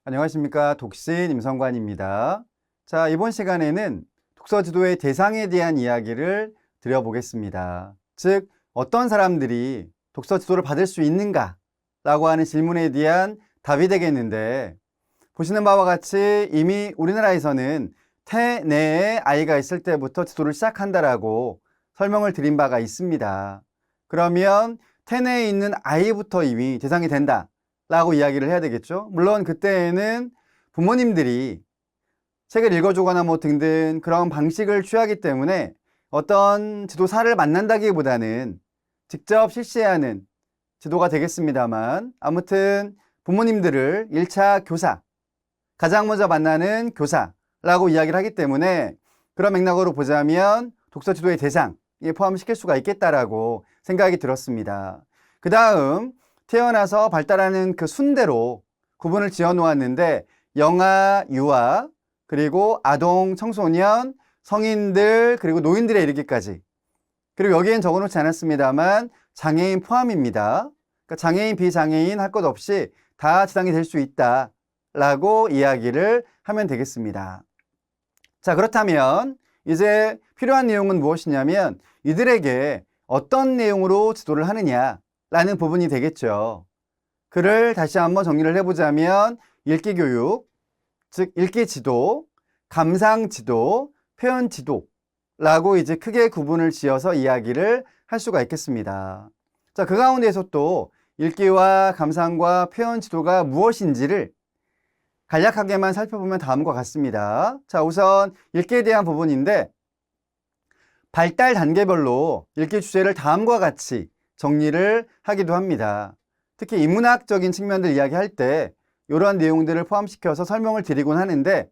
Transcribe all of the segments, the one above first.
안녕하십니까. 독신 임성관입니다. 자, 이번 시간에는 독서 지도의 대상에 대한 이야기를 드려보겠습니다. 즉, 어떤 사람들이 독서 지도를 받을 수 있는가? 라고 하는 질문에 대한 답이 되겠는데, 보시는 바와 같이 이미 우리나라에서는 태내에 아이가 있을 때부터 지도를 시작한다라고 설명을 드린 바가 있습니다. 그러면 태내에 있는 아이부터 이미 대상이 된다 라고 이야기를 해야 되겠죠. 물론 그때에는 부모님들이 책을 읽어주거나 뭐 등등 그런 방식을 취하기 때문에 어떤 지도사를 만난다기보다는 직접 실시하는 지도가 되겠습니다만, 아무튼 부모님들을 1차 교사, 가장 먼저 만나는 교사라고 이야기를 하기 때문에 그런 맥락으로 보자면 독서 지도의 대상에 포함시킬 수가 있겠다라고 생각이 들었습니다. 그 다음 태어나서 발달하는 그 순대로 구분을 지어 놓았는데, 영아, 유아, 그리고 아동, 청소년, 성인들, 그리고 노인들에 이르기까지, 그리고 여기엔 적어놓지 않았습니다만 장애인 포함입니다. 그러니까 장애인, 비장애인 할 것 없이 다 지당이 될 수 있다라고 이야기를 하면 되겠습니다. 자, 그렇다면 이제 필요한 내용은 무엇이냐면 이들에게 어떤 내용으로 지도를 하느냐라는 부분이 되겠죠. 글을 다시 한번 정리를 해보자면 읽기 교육, 즉 읽기 지도, 감상 지도, 표현 지도라고 이제 크게 구분을 지어서 이야기를 할 수가 있겠습니다. 자, 그 가운데서 또 읽기와 감상과 표현 지도가 무엇인지를 간략하게만 살펴보면 다음과 같습니다. 자, 우선 읽기에 대한 부분인데, 발달 단계별로 읽기 주제를 다음과 같이 정리를 하기도 합니다. 특히 인문학적인 측면들 이야기할 때 이러한 내용들을 포함시켜서 설명을 드리곤 하는데,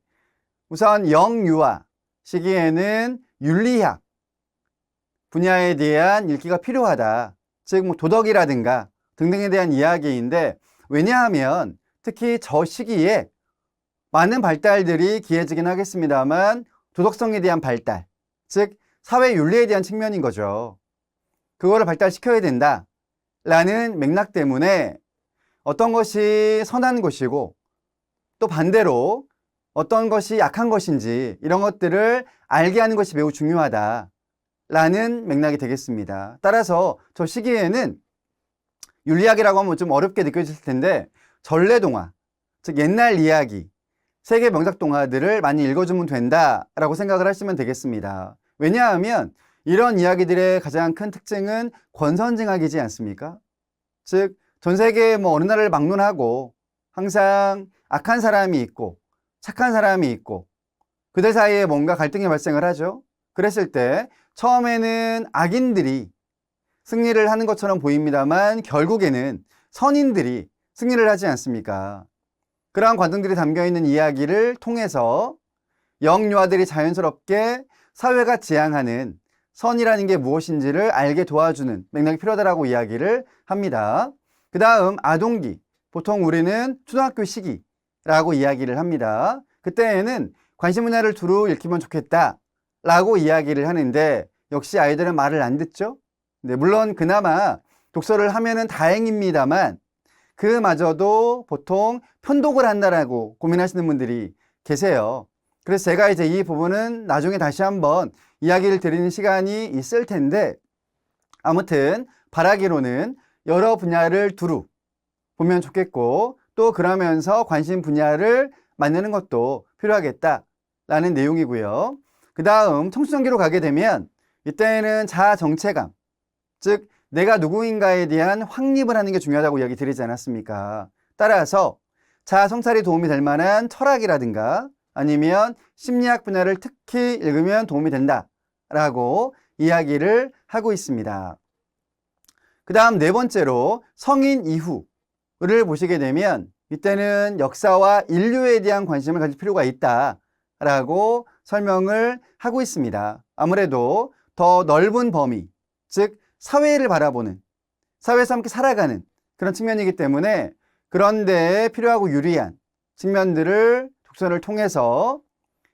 우선 영유아 시기에는 윤리학 분야에 대한 읽기가 필요하다. 즉 뭐 도덕이라든가 등등에 대한 이야기인데, 왜냐하면 특히 저 시기에 많은 발달들이 기해지긴 하겠습니다만 도덕성에 대한 발달, 즉 사회 윤리에 대한 측면인 거죠. 그거를 발달시켜야 된다라는 맥락 때문에 어떤 것이 선한 것이고 또 반대로 어떤 것이 약한 것인지 이런 것들을 알게 하는 것이 매우 중요하다라는 맥락이 되겠습니다. 따라서 저 시기에는 윤리학이라고 하면 좀 어렵게 느껴질 텐데, 전래동화, 즉 옛날 이야기, 세계 명작 동화들을 많이 읽어주면 된다라고 생각을 하시면 되겠습니다. 왜냐하면 이런 이야기들의 가장 큰 특징은 권선징악이지 않습니까? 즉 전 세계 뭐 어느 나라를 막론하고 항상 악한 사람이 있고 착한 사람이 있고 그들 사이에 뭔가 갈등이 발생을 하죠. 그랬을 때 처음에는 악인들이 승리를 하는 것처럼 보입니다만 결국에는 선인들이 승리를 하지 않습니까? 그러한 관점들이 담겨있는 이야기를 통해서 영유아들이 자연스럽게 사회가 지향하는 선이라는 게 무엇인지를 알게 도와주는 맥락이 필요하다고 이야기를 합니다. 그 다음 아동기, 보통 우리는 초등학교 시기라고 이야기를 합니다. 그때에는 관심 분야를 두루 읽히면 좋겠다라고 이야기를 하는데, 역시 아이들은 말을 안 듣죠. 네, 물론 그나마 독서를 하면은 다행입니다만 그마저도 보통 편독을 한다라고 고민하시는 분들이 계세요. 그래서 제가 이제 이 부분은 나중에 다시 한번 이야기를 드리는 시간이 있을 텐데, 아무튼 바라기로는 여러 분야를 두루 보면 좋겠고, 또 그러면서 관심 분야를 만드는 것도 필요하겠다라는 내용이고요. 그 다음 청소년기로 가게 되면 이때는 자아 정체감, 즉 내가 누구인가에 대한 확립을 하는 게 중요하다고 이야기 드리지 않았습니까? 따라서 자아 성찰이 도움이 될 만한 철학이라든가 아니면 심리학 분야를 특히 읽으면 도움이 된다라고 이야기를 하고 있습니다. 그 다음 네 번째로 성인 이후를 보시게 되면 이때는 역사와 인류에 대한 관심을 가질 필요가 있다라고 설명을 하고 있습니다. 아무래도 더 넓은 범위, 즉 사회를 바라보는, 사회에서 함께 살아가는 그런 측면이기 때문에 그런 데에 필요하고 유리한 측면들을 독서를 통해서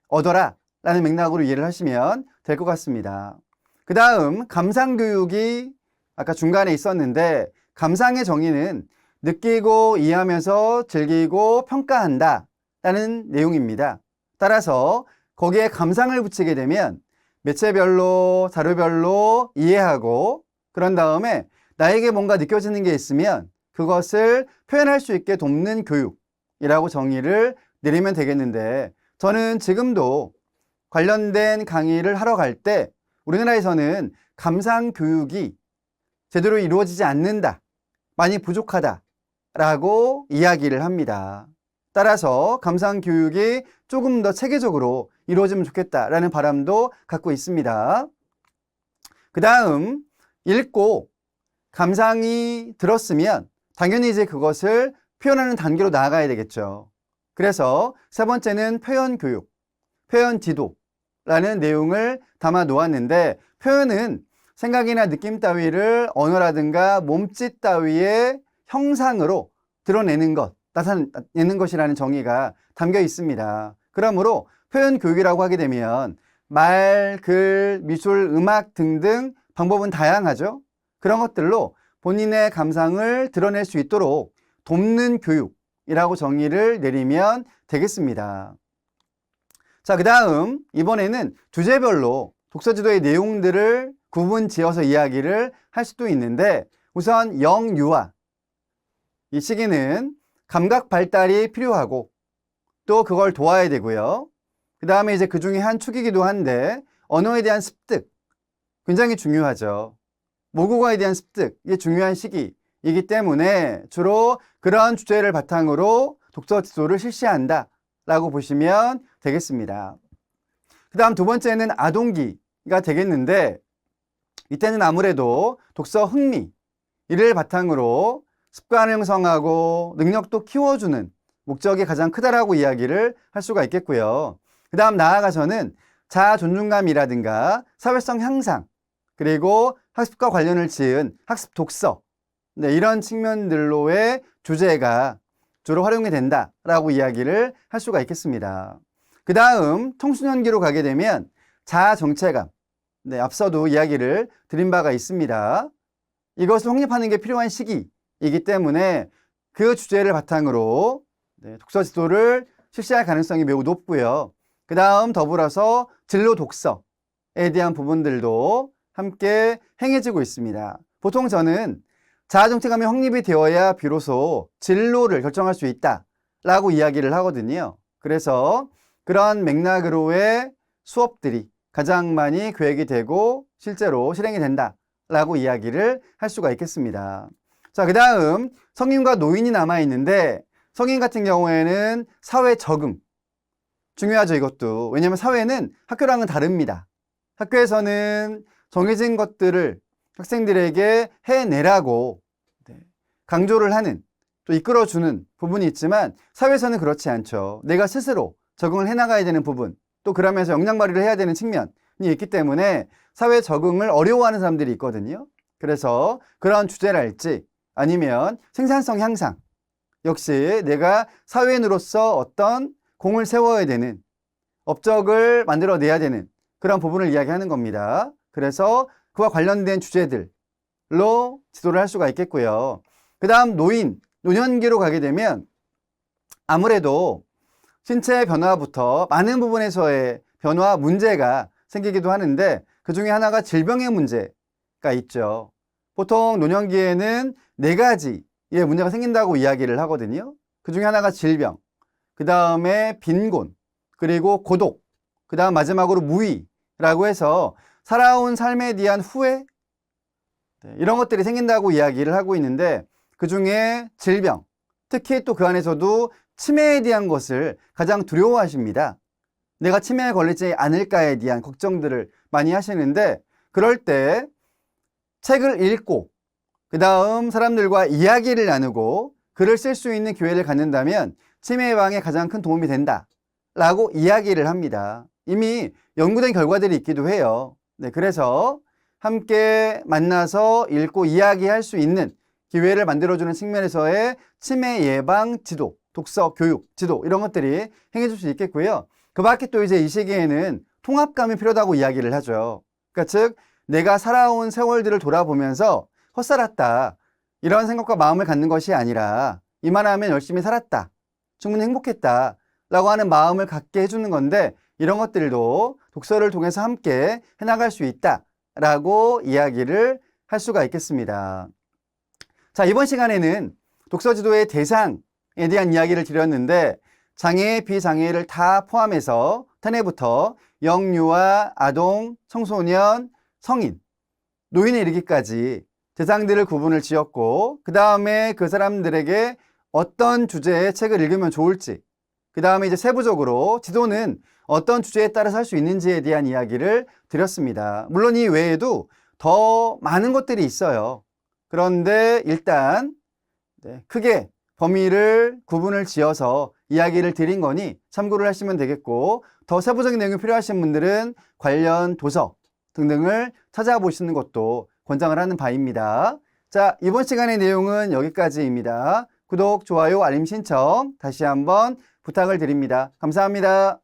얻어라 라는 맥락으로 이해를 하시면 될 것 같습니다. 그 다음 감상교육이 아까 중간에 있었는데, 감상의 정의는 느끼고 이해하면서 즐기고 평가한다 라는 내용입니다. 따라서 거기에 감상을 붙이게 되면 매체별로, 자료별로 이해하고 그런 다음에 나에게 뭔가 느껴지는 게 있으면 그것을 표현할 수 있게 돕는 교육이라고 정의를 내리면 되겠는데, 저는 지금도 관련된 강의를 하러 갈 때 우리나라에서는 감상 교육이 제대로 이루어지지 않는다, 많이 부족하다 라고 이야기를 합니다. 따라서 감상 교육이 조금 더 체계적으로 이루어지면 좋겠다라는 바람도 갖고 있습니다. 그 다음, 읽고 감상이 들었으면 당연히 이제 그것을 표현하는 단계로 나아가야 되겠죠. 그래서 세 번째는 표현 교육, 표현 지도라는 내용을 담아 놓았는데, 표현은 생각이나 느낌 따위를 언어라든가 몸짓 따위의 형상으로 드러내는 것, 나타내는 것이라는 정의가 담겨 있습니다. 그러므로 표현 교육이라고 하게 되면 말, 글, 미술, 음악 등등 방법은 다양하죠. 그런 것들로 본인의 감상을 드러낼 수 있도록 돕는 교육이라고 정의를 내리면 되겠습니다. 자, 그 다음 이번에는 주제별로 독서지도의 내용들을 구분 지어서 이야기를 할 수도 있는데, 우선 영유아, 이 시기는 감각 발달이 필요하고 또 그걸 도와야 되고요. 그 다음에 이제 그 중에 한 축이기도 한데, 언어에 대한 습득 굉장히 중요하죠. 모국어에 대한 습득, 이게 중요한 시기이기 때문에 주로 그런 주제를 바탕으로 독서 지도를 실시한다 라고 보시면 되겠습니다. 그 다음 두 번째는 아동기가 되겠는데, 이때는 아무래도 독서 흥미, 이를 바탕으로 습관을 형성하고 능력도 키워주는 목적이 가장 크다라고 이야기를 할 수가 있겠고요. 그 다음 나아가서는 자아 존중감이라든가 사회성 향상, 그리고 학습과 관련을 지은 학습 독서, 이런 측면들로의 주제가 주로 활용이 된다라고 이야기를 할 수가 있겠습니다. 그 다음 청소년기로 가게 되면 자아 정체감, 앞서도 이야기를 드린 바가 있습니다. 이것을 확립하는 게 필요한 시기이기 때문에 그 주제를 바탕으로 독서 지도를 실시할 가능성이 매우 높고요. 그 다음 더불어서 진로 독서에 대한 부분들도 함께 행해지고 있습니다. 보통 저는 자아 정체감이 확립이 되어야 비로소 진로를 결정할 수 있다라고 이야기를 하거든요. 그래서 그런 맥락으로의 수업들이 가장 많이 계획이 되고 실제로 실행이 된다라고 이야기를 할 수가 있겠습니다. 자, 그 다음 성인과 노인이 남아있는데, 성인 같은 경우에는 사회 적응, 중요하죠, 이것도. 왜냐하면 사회는 학교랑은 다릅니다. 학교에서는 정해진 것들을 학생들에게 해내라고 강조를 하는, 또 이끌어주는 부분이 있지만, 사회에서는 그렇지 않죠. 내가 스스로 적응을 해나가야 되는 부분, 또 그러면서 역량 발휘를 해야 되는 측면이 있기 때문에 사회 적응을 어려워하는 사람들이 있거든요. 그래서 그런 주제랄지 아니면 생산성 향상, 역시 내가 사회인으로서 어떤 공을 세워야 되는, 업적을 만들어내야 되는 그런 부분을 이야기하는 겁니다. 그래서 그와 관련된 주제들로 지도를 할 수가 있겠고요. 그 다음 노년기로 가게 되면 아무래도 신체 변화부터 많은 부분에서의 변화 문제가 생기기도 하는데, 그 중에 하나가 질병의 문제가 있죠. 보통 노년기에는 4가지의 문제가 생긴다고 이야기를 하거든요. 그 중에 하나가 질병, 그 다음에 빈곤, 그리고 고독, 그 다음 마지막으로 무의라고 해서 살아온 삶에 대한 후회, 이런 것들이 생긴다고 이야기를 하고 있는데, 그 중에 질병, 특히 또 그 안에서도 치매에 대한 것을 가장 두려워하십니다. 내가 치매에 걸리지 않을까에 대한 걱정들을 많이 하시는데, 그럴 때 책을 읽고 그 다음 사람들과 이야기를 나누고 글을 쓸 수 있는 기회를 갖는다면 치매 예방에 가장 큰 도움이 된다라고 이야기를 합니다. 이미 연구된 결과들이 있기도 해요. 그래서 함께 만나서 읽고 이야기할 수 있는 기회를 만들어주는 측면에서의 치매 예방 지도, 독서 교육 지도, 이런 것들이 행해질 수 있겠고요. 그 밖에 또 이제 이 시기에는 통합감이 필요하다고 이야기를 하죠. 그러니까 즉 내가 살아온 세월들을 돌아보면서 헛살았다, 이런 생각과 마음을 갖는 것이 아니라 이만하면 열심히 살았다, 충분히 행복했다 라고 하는 마음을 갖게 해주는 건데, 이런 것들도 독서를 통해서 함께 해나갈 수 있다 라고 이야기를 할 수가 있겠습니다. 자, 이번 시간에는 독서지도의 대상에 대한 이야기를 드렸는데, 장애, 비장애를 다 포함해서 탄핵부터 영유아, 아동, 청소년, 성인, 노인에 이르기까지 대상들을 구분을 지었고, 그 다음에 그 사람들에게 어떤 주제의 책을 읽으면 좋을지, 그 다음에 이제 세부적으로 지도는 어떤 주제에 따라서 할 수 있는지에 대한 이야기를 드렸습니다. 물론 이 외에도 더 많은 것들이 있어요. 그런데 일단 크게 범위를 구분을 지어서 이야기를 드린 거니 참고를 하시면 되겠고, 더 세부적인 내용이 필요하신 분들은 관련 도서 등등을 찾아보시는 것도 권장을 하는 바입니다. 자, 이번 시간의 내용은 여기까지입니다. 구독, 좋아요, 알림 신청 다시 한번 부탁을 드립니다. 감사합니다.